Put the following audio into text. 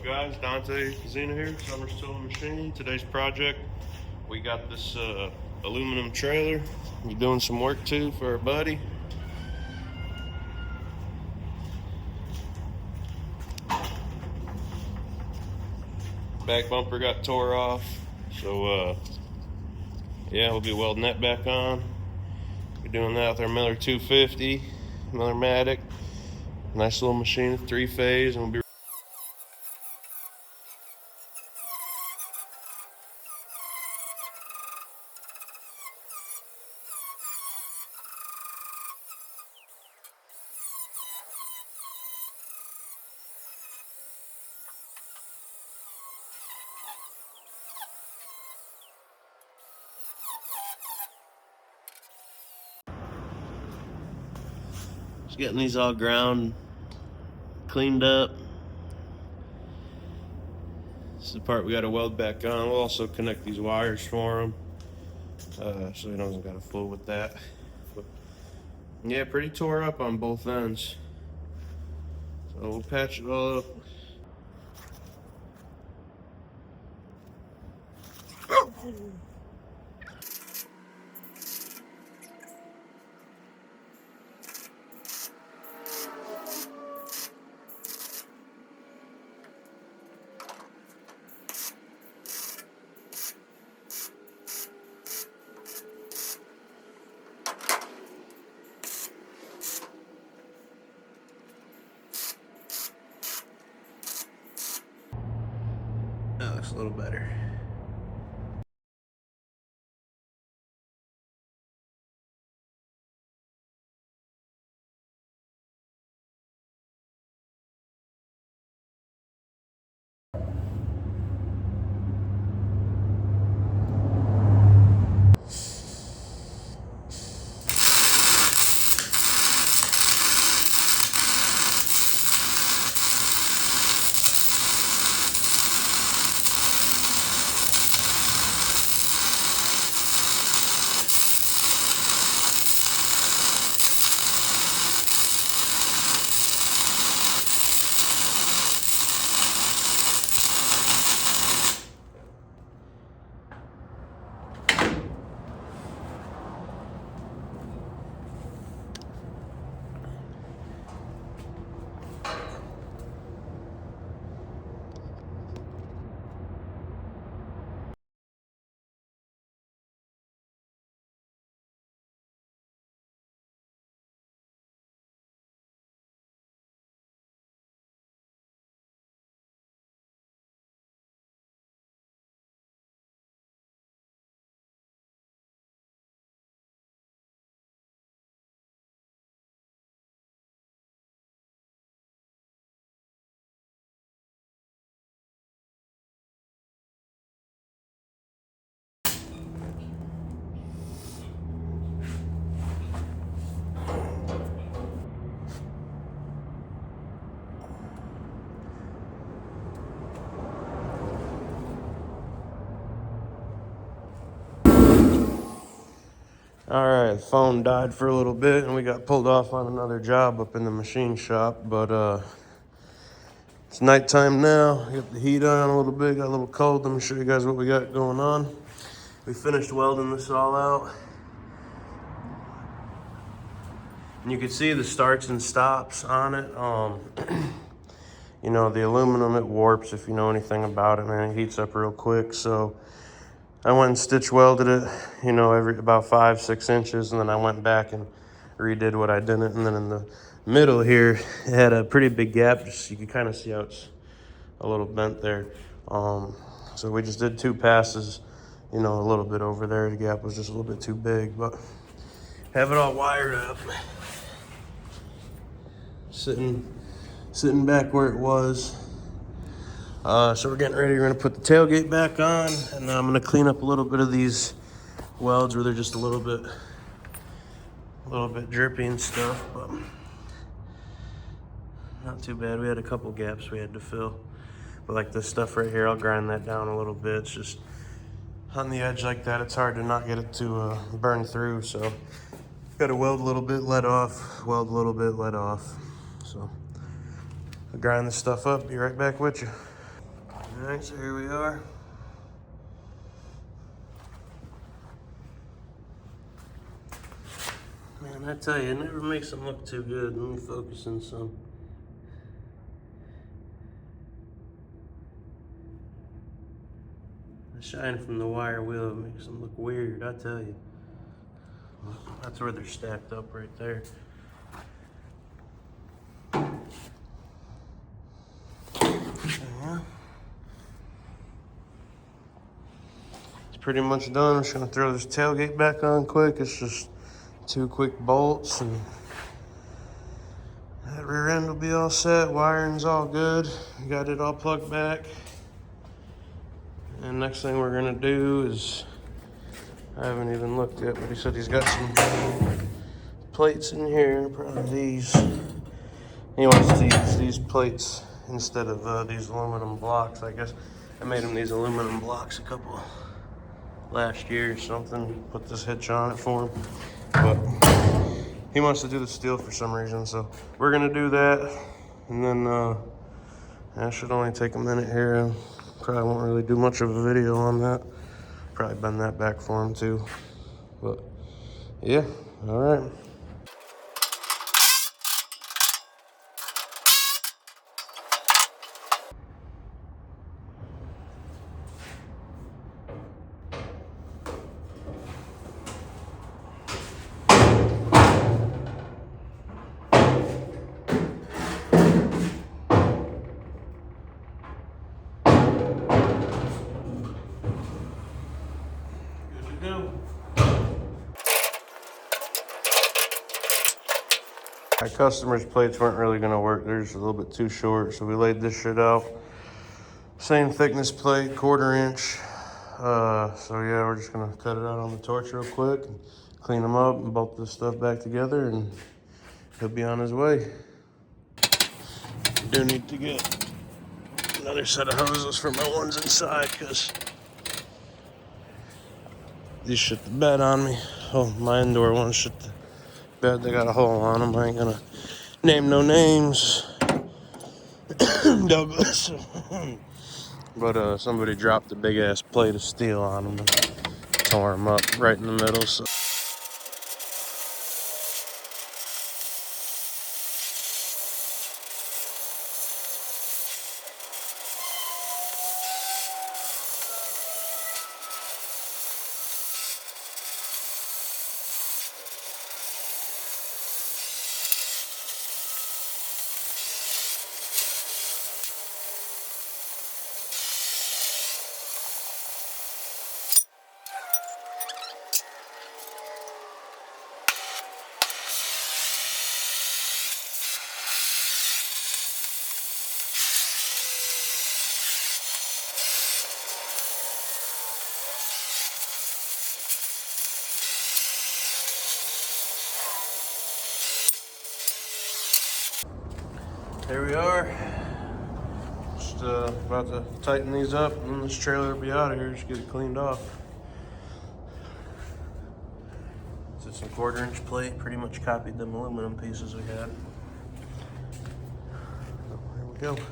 up, guys? Dante Zena here, Summers Tool and Machine. Today's project, we got this aluminum trailer. We're doing some work too for our buddy. Back bumper got tore off, so yeah, we'll be welding that back on. We're doing that with our Miller 250, Miller Matic. Nice little machine, 3-phase, and we'll be just getting these all ground, cleaned up. This is the part we got to weld back on. We'll also connect these wires for him, so he doesn't got to fool with that. But yeah, pretty tore up on both ends. So we'll patch it all up. That looks a little better. Alright, the phone died for a little bit and we got pulled off on another job up in the machine shop, but it's nighttime now. Got the heat on a little bit, got a little cold. Let me show you guys what we got going on. We finished welding this all out. And you can see the starts and stops on it. You know, the aluminum, it warps if you know anything about it, man. It heats up real quick, so I went and stitch welded it, you know, every about 5-6 inches, and then I went back and redid what I didn't. And then in the middle here, it had a pretty big gap, just so you can kind of see how it's a little bent there. So we just did 2 passes, you know, a little bit over there. The gap was just a little bit too big, but have it all wired up. Sitting back where it was. So we're getting ready. We're gonna put the tailgate back on, and I'm gonna clean up a little bit of these welds where they're just a little bit drippy and stuff, but not too bad. We had a couple gaps we had to fill, but like this stuff right here, I'll grind that down a little bit. It's just on the edge like that, it's hard to not get it to burn through. So got to weld a little bit, let off, weld a little bit, let off. So I'll grind this stuff up, be right back with you. Alright, so here we are. Man, I tell you, it never makes them look too good. Let me focus in some. The shine from the wire wheel makes them look weird, I tell you. That's where they're stacked up right there. Yeah. It's pretty much done. I'm just gonna throw this tailgate back on quick. It's just 2 quick bolts and that rear end will be all set. Wiring's all good. Got it all plugged back. And next thing we're gonna do is, I haven't even looked yet, but he said he's got some plates in here, probably these. He wants to use these plates instead of these aluminum blocks. I guess I made him these aluminum blocks a couple last year or something. Put this hitch on it for him, but he wants to do the steel for some reason. So we're gonna do that, and then that should only take a minute here. Probably won't really do much of a video on that. Probably bend that back for him too. But yeah, all right. My customer's plates weren't really gonna work. They're just a little bit too short, so we laid this shit out. Same thickness plate, 1/4 inch. So yeah, we're just gonna cut it out on the torch real quick and clean them up and bolt this stuff back together, and he'll be on his way. I do need to get another set of hoses for my ones inside, because these shit the bed on me. Oh, my indoor ones shit the bed. They got a hole on them. I ain't gonna name no names. Douglas. But somebody dropped a big ass plate of steel on them and tore them up right in the middle. So there we are. Just about to tighten these up, and this trailer will be out of here. Just get it cleaned off. So it's a 1/4 inch plate. Pretty much copied them aluminum pieces we had. So there we go.